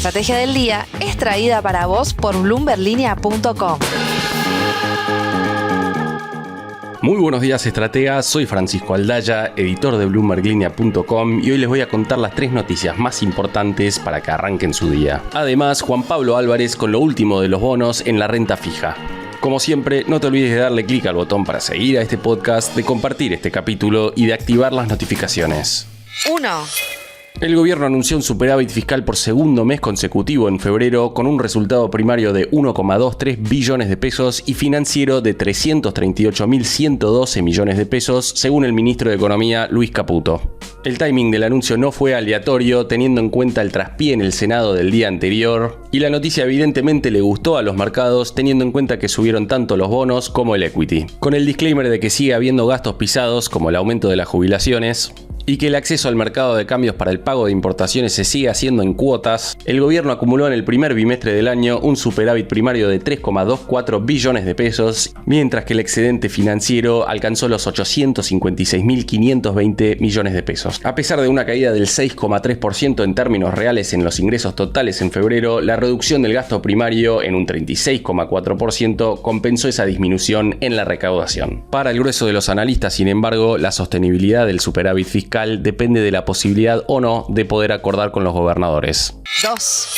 estrategia del día es traída para vos por bloomberlinia.com. Muy buenos días, estrategas. Soy Francisco Aldaya, editor de bloomberlinia.com, y hoy les voy a contar las 3 noticias más importantes para que arranquen su día. Además, Juan Pablo Álvarez con lo último de los bonos en la renta fija. Como siempre, no te olvides de darle clic al botón para seguir a este podcast, de compartir este capítulo y de activar las notificaciones. 1. El gobierno anunció un superávit fiscal por segundo mes consecutivo en febrero, con un resultado primario de 1,23 billones de pesos y financiero de 338.112 millones de pesos, según el ministro de Economía, Luis Caputo. El timing del anuncio no fue aleatorio, teniendo en cuenta el traspié en el Senado del día anterior, y la noticia evidentemente le gustó a los mercados, teniendo en cuenta que subieron tanto los bonos como el equity. Con el disclaimer de que sigue habiendo gastos pisados, como el aumento de las jubilaciones, y que el acceso al mercado de cambios para el pago de importaciones se sigue haciendo en cuotas, el gobierno acumuló en el primer bimestre del año un superávit primario de 3,24 billones de pesos, mientras que el excedente financiero alcanzó los 856.520 millones de pesos. A pesar de una caída del 6,3% en términos reales en los ingresos totales en febrero, la reducción del gasto primario en un 36,4% compensó esa disminución en la recaudación. Para el grueso de los analistas, sin embargo, la sostenibilidad del superávit fiscal depende de la posibilidad o no de poder acordar con los gobernadores. 2.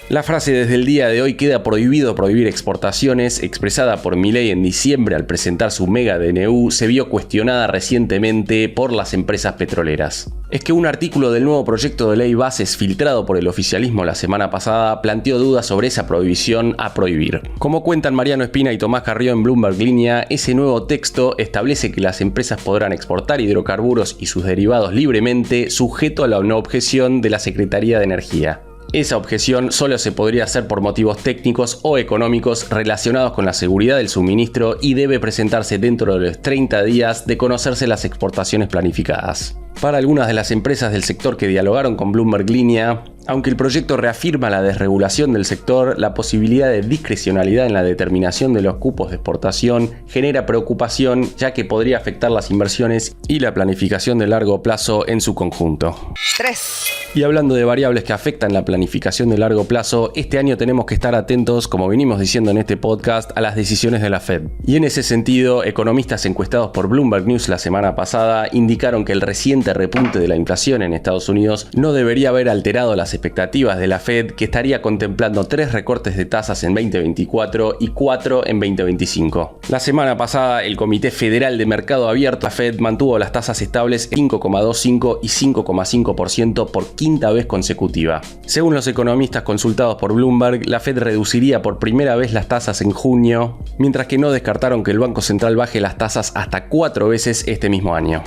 La frase "desde el día de hoy queda prohibido prohibir exportaciones", expresada por Milei en diciembre al presentar su mega DNU, se vio cuestionada recientemente por las empresas petroleras. Es que un artículo del nuevo proyecto de ley bases filtrado por el oficialismo la semana pasada planteó dudas sobre esa prohibición a prohibir. Como cuentan Mariano Espina y Tomás Carrió en Bloomberg Línea, ese nuevo texto establece que las empresas podrán exportar hidrocarburos y sus derivados libremente, sujeto a la no objeción de la Secretaría de Energía. Esa objeción solo se podría hacer por motivos técnicos o económicos relacionados con la seguridad del suministro y debe presentarse dentro de los 30 días de conocerse las exportaciones planificadas. Para algunas de las empresas del sector que dialogaron con Bloomberg Línea, aunque el proyecto reafirma la desregulación del sector, la posibilidad de discrecionalidad en la determinación de los cupos de exportación genera preocupación, ya que podría afectar las inversiones y la planificación de largo plazo en su conjunto. 3. Y hablando de variables que afectan la planificación de largo plazo, este año tenemos que estar atentos, como venimos diciendo en este podcast, a las decisiones de la Fed. Y en ese sentido, economistas encuestados por Bloomberg News la semana pasada indicaron que el reciente repunte de la inflación en Estados Unidos no debería haber alterado las expectativas de la Fed, que estaría contemplando 3 recortes de tasas en 2024 y 4 en 2025. La semana pasada, el Comité Federal de Mercado Abierto, la Fed, mantuvo las tasas estables en 5,25 y 5,5% por quinta vez consecutiva. Según los economistas consultados por Bloomberg, la Fed reduciría por primera vez las tasas en junio, mientras que no descartaron que el Banco Central baje las tasas hasta 4 veces este mismo año.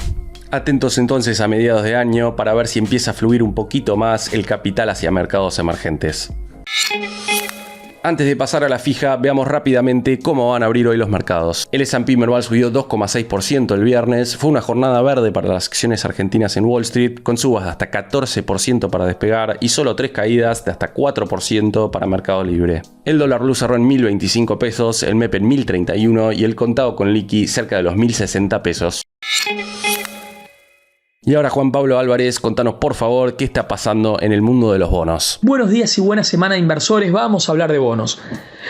Atentos entonces a mediados de año para ver si empieza a fluir un poquito más el capital hacia mercados emergentes. Antes de pasar a la fija, veamos rápidamente cómo van a abrir hoy los mercados. El S&P Merval subió 2,6% el viernes. Fue una jornada verde para las acciones argentinas en Wall Street, con subas de hasta 14% para Despegar y solo 3 caídas de hasta 4% para Mercado Libre. El dólar blue cerró en 1.025 pesos, el MEP en 1.031 y el contado con liqui cerca de los 1.060 pesos. Y ahora, Juan Pablo Álvarez, contanos por favor qué está pasando en el mundo de los bonos. Buenos días y buena semana de inversores, vamos a hablar de bonos.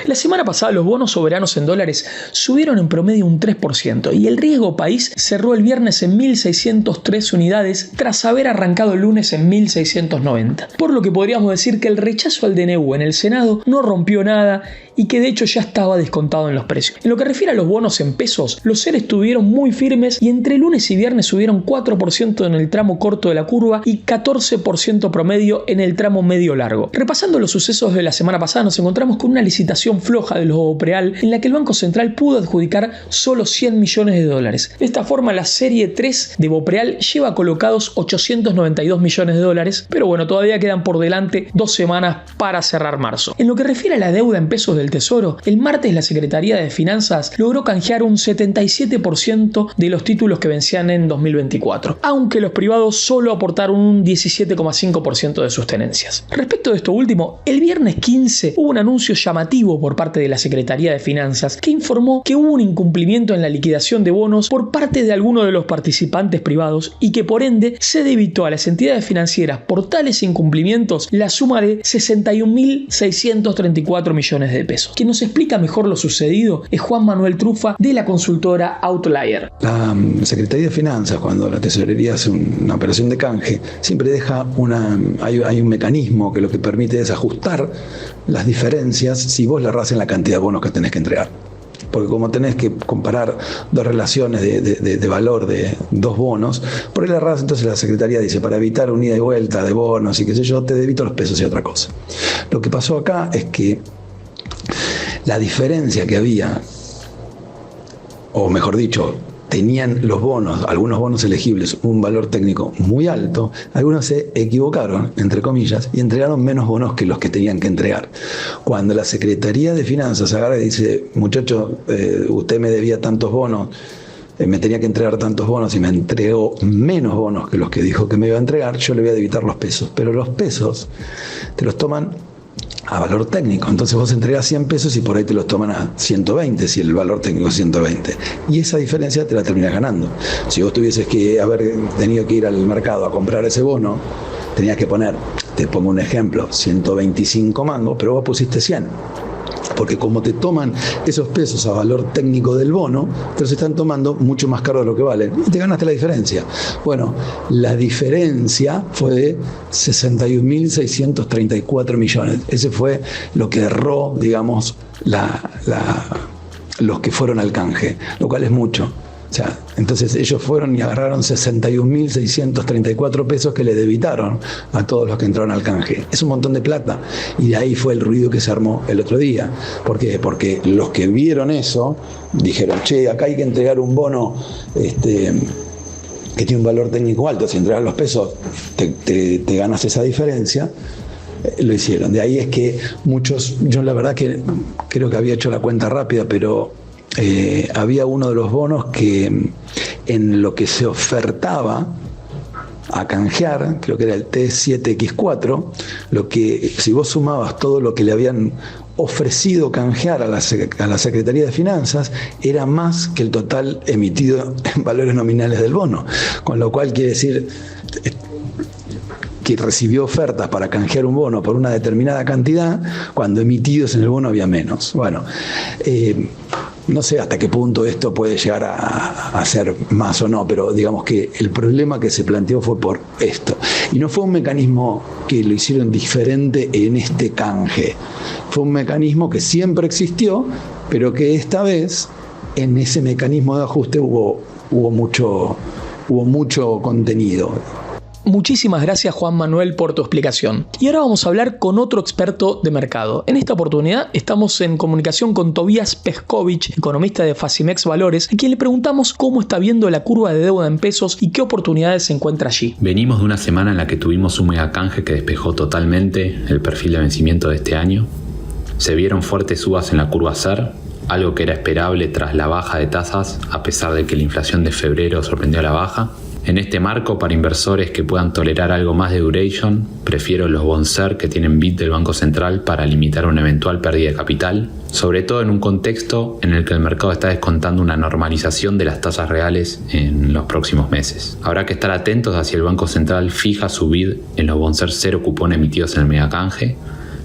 La semana pasada los bonos soberanos en dólares subieron en promedio un 3% y el riesgo país cerró el viernes en 1.603 unidades tras haber arrancado el lunes en 1.690. Por lo que podríamos decir que el rechazo al DNU en el Senado no rompió nada y que de hecho ya estaba descontado en los precios. En lo que refiere a los bonos en pesos, los CER estuvieron muy firmes y entre lunes y viernes subieron 4% en el tramo corto de la curva y 14% promedio en el tramo medio largo. Repasando los sucesos de la semana pasada, nos encontramos con una licitación floja de los Bopreal en la que el Banco Central pudo adjudicar solo 100 millones de dólares. De esta forma, la serie 3 de Bopreal lleva colocados 892 millones de dólares, pero bueno, todavía quedan por delante 2 semanas para cerrar marzo. En lo que refiere a la deuda en pesos del Tesoro, el martes la Secretaría de Finanzas logró canjear un 77% de los títulos que vencían en 2024, aunque que los privados solo aportaron un 17,5% de sus tenencias. Respecto de esto último, el viernes 15 hubo un anuncio llamativo por parte de la Secretaría de Finanzas que informó que hubo un incumplimiento en la liquidación de bonos por parte de alguno de los participantes privados y que por ende se debitó a las entidades financieras por tales incumplimientos la suma de 61.634 millones de pesos. Quien nos explica mejor lo sucedido es Juan Manuel Trufa de la consultora Outlier. La Secretaría de Finanzas, cuando la Tesorería hace una operación de canje, siempre deja hay un mecanismo que lo que permite es ajustar las diferencias si vos le errás en la cantidad de bonos que tenés que entregar. Porque como tenés que comparar dos relaciones de valor de dos bonos, por ahí le errás, entonces la Secretaría dice, para evitar un ida y vuelta de bonos y qué sé yo, te debito los pesos y otra cosa. Lo que pasó acá es que la diferencia que había, o mejor dicho, tenían los bonos, algunos bonos elegibles, un valor técnico muy alto, algunos se equivocaron, entre comillas, y entregaron menos bonos que los que tenían que entregar. Cuando la Secretaría de Finanzas agarra y dice, muchacho, usted me debía tantos bonos, me tenía que entregar tantos bonos y me entregó menos bonos que los que dijo que me iba a entregar, yo le voy a debitar los pesos. Pero los pesos te los toman a valor técnico, entonces vos entregás 100 pesos y por ahí te los toman a 120 si el valor técnico es 120, y esa diferencia te la terminás ganando. Si vos tuvieses que haber tenido que ir al mercado a comprar ese bono, tenías que poner, te pongo un ejemplo, 125 mangos, pero vos pusiste 100, porque como te toman esos pesos a valor técnico del bono, te los están tomando mucho más caro de lo que valen y te ganaste la diferencia. Bueno, la diferencia fue de 61.634 millones. Ese fue lo que erró, digamos, los que fueron al canje, lo cual es mucho. O sea, entonces ellos fueron y agarraron 61.634 pesos que le debitaron a todos los que entraron al canje. Es un montón de plata. Y de ahí fue el ruido que se armó el otro día. ¿Por qué? Porque los que vieron eso dijeron, che, acá hay que entregar un bono que tiene un valor técnico alto. Si entregas los pesos, te ganas esa diferencia. Lo hicieron. De ahí es que muchos, yo la verdad que creo que había hecho la cuenta rápida, pero había uno de los bonos que en lo que se ofertaba a canjear, creo que era el T7X4, lo que si vos sumabas todo lo que le habían ofrecido canjear a la Secretaría de Finanzas, era más que el total emitido en valores nominales del bono, con lo cual quiere decir que recibió ofertas para canjear un bono por una determinada cantidad, cuando emitidos en el bono había menos. Bueno, no sé hasta qué punto esto puede llegar a ser más o no, pero digamos que el problema que se planteó fue por esto. Y no fue un mecanismo que lo hicieron diferente en este canje. Fue un mecanismo que siempre existió, pero que esta vez en ese mecanismo de ajuste hubo mucho contenido. Muchísimas gracias, Juan Manuel, por tu explicación. Y ahora vamos a hablar con otro experto de mercado. En esta oportunidad estamos en comunicación con Tobías Pescovich, economista de Facimex Valores, a quien le preguntamos cómo está viendo la curva de deuda en pesos y qué oportunidades se encuentra allí. Venimos de una semana en la que tuvimos un mega canje que despejó totalmente el perfil de vencimiento de este año. Se vieron fuertes subas en la curva SER, algo que era esperable tras la baja de tasas, a pesar de que la inflación de febrero sorprendió a la baja. En este marco, para inversores que puedan tolerar algo más de duration, prefiero los bonds SER que tienen bid del Banco Central para limitar una eventual pérdida de capital, sobre todo en un contexto en el que el mercado está descontando una normalización de las tasas reales en los próximos meses. Habrá que estar atentos a si el Banco Central fija su bid en los bonds SER 0 cupón emitidos en el megacanje,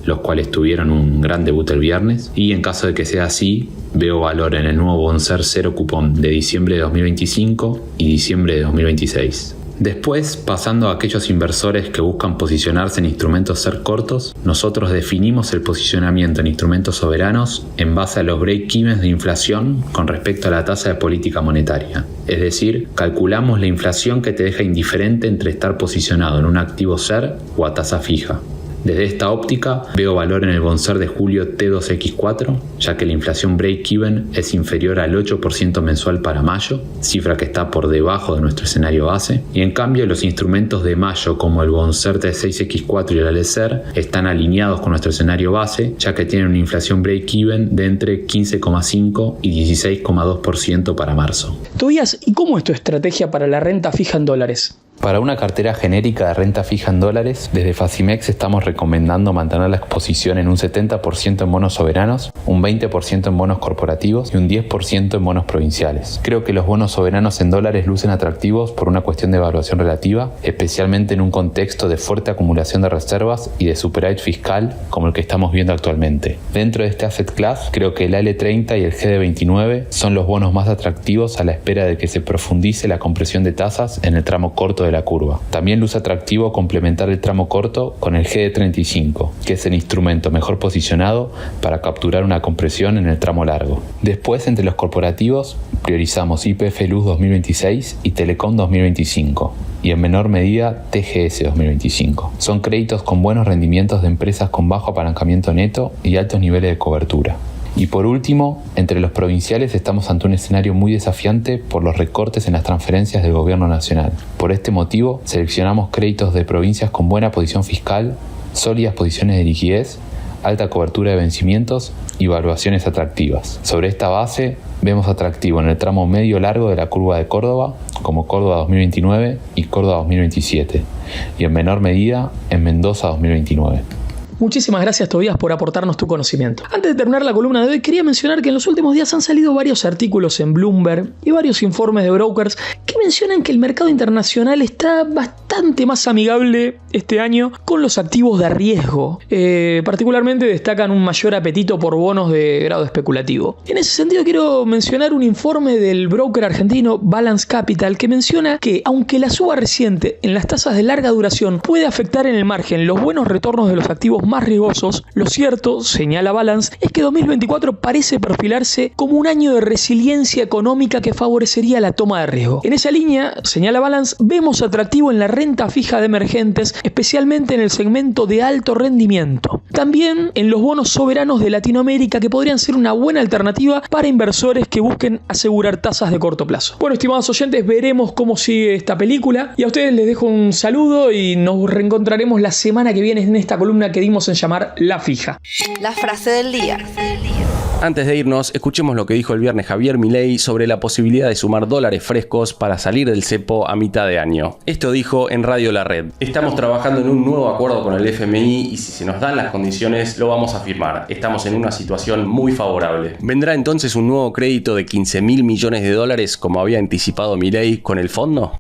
los cuales tuvieron un gran debut el viernes, y en caso de que sea así, veo valor en el nuevo bond SER 0 cupón de diciembre de 2025 y diciembre de 2026. Después, pasando a aquellos inversores que buscan posicionarse en instrumentos SER cortos, nosotros definimos el posicionamiento en instrumentos soberanos en base a los break-evens de inflación con respecto a la tasa de política monetaria. Es decir, calculamos la inflación que te deja indiferente entre estar posicionado en un activo SER o a tasa fija. Desde esta óptica, veo valor en el bond SER de julio T2X4, ya que la inflación break-even es inferior al 8% mensual para mayo, cifra que está por debajo de nuestro escenario base, y en cambio los instrumentos de mayo como el bond SER T6X4 y el ALESER están alineados con nuestro escenario base, ya que tienen una inflación break-even de entre 15,5 y 16,2% para marzo. Tobías, ¿y cómo es tu estrategia para la renta fija en dólares? Para una cartera genérica de renta fija en dólares, desde Facimex estamos recomendando mantener la exposición en un 70% en bonos soberanos, un 20% en bonos corporativos y un 10% en bonos provinciales. Creo que los bonos soberanos en dólares lucen atractivos por una cuestión de evaluación relativa, especialmente en un contexto de fuerte acumulación de reservas y de superávit fiscal como el que estamos viendo actualmente. Dentro de este asset class, creo que el AL30 y el GD29 son los bonos más atractivos a la espera de que se profundice la compresión de tasas en el tramo corto de la curva. También luce atractivo complementar el tramo corto con el GD35, que es el instrumento mejor posicionado para capturar una compresión en el tramo largo. Después, entre los corporativos, priorizamos YPF Luz 2026 y Telecom 2025, y en menor medida TGS 2025. Son créditos con buenos rendimientos de empresas con bajo apalancamiento neto y altos niveles de cobertura. Y por último, entre los provinciales estamos ante un escenario muy desafiante por los recortes en las transferencias del gobierno nacional. Por este motivo, seleccionamos créditos de provincias con buena posición fiscal, sólidas posiciones de liquidez, alta cobertura de vencimientos y valuaciones atractivas. Sobre esta base, vemos atractivo en el tramo medio largo de la curva de Córdoba, como Córdoba 2029 y Córdoba 2027, y en menor medida en Mendoza 2029. Muchísimas gracias, Tobías, por aportarnos tu conocimiento. Antes de terminar la columna de hoy, quería mencionar que en los últimos días han salido varios artículos en Bloomberg y varios informes de brokers que mencionan que el mercado internacional está bastante más amigable este año con los activos de riesgo. Particularmente destacan un mayor apetito por bonos de grado especulativo. En ese sentido, quiero mencionar un informe del broker argentino Balance Capital que menciona que, aunque la suba reciente en las tasas de larga duración puede afectar en el margen los buenos retornos de los activos más riesgosos, lo cierto, señala Balance, es que 2024 parece perfilarse como un año de resiliencia económica que favorecería la toma de riesgo. En esa línea, señala Balance, vemos atractivo en la renta fija de emergentes, especialmente en el segmento de alto rendimiento. También en los bonos soberanos de Latinoamérica, que podrían ser una buena alternativa para inversores que busquen asegurar tasas de corto plazo. Bueno, estimados oyentes, veremos cómo sigue esta película y a ustedes les dejo un saludo y nos reencontraremos la semana que viene en esta columna que dimos en llamar La Fija. La frase del día. Antes de irnos, escuchemos lo que dijo el viernes Javier Milei sobre la posibilidad de sumar dólares frescos para salir del cepo a mitad de año. Esto dijo en Radio La Red. Estamos trabajando en un nuevo acuerdo con el FMI y si se nos dan las condiciones lo vamos a firmar. Estamos en una situación muy favorable. ¿Vendrá entonces un nuevo crédito de 15.000 millones de dólares como había anticipado Milei con el fondo?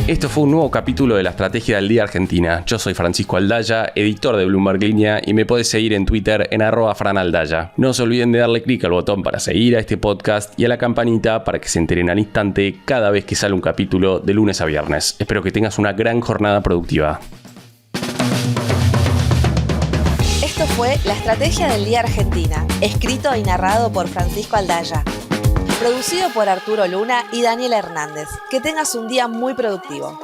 Esto fue un nuevo capítulo de la Estrategia del Día Argentina. Yo soy Francisco Aldaya, editor de Bloomberg Línea, y me podés seguir en Twitter en @franaldaya. No se olviden de darle clic al botón para seguir a este podcast y a la campanita para que se enteren al instante cada vez que sale un capítulo de lunes a viernes. Espero que tengas una gran jornada productiva. Esto fue La Estrategia del Día Argentina, escrito y narrado por Francisco Aldaya. Producido por Arturo Luna y Daniel Hernández. Que tengas un día muy productivo.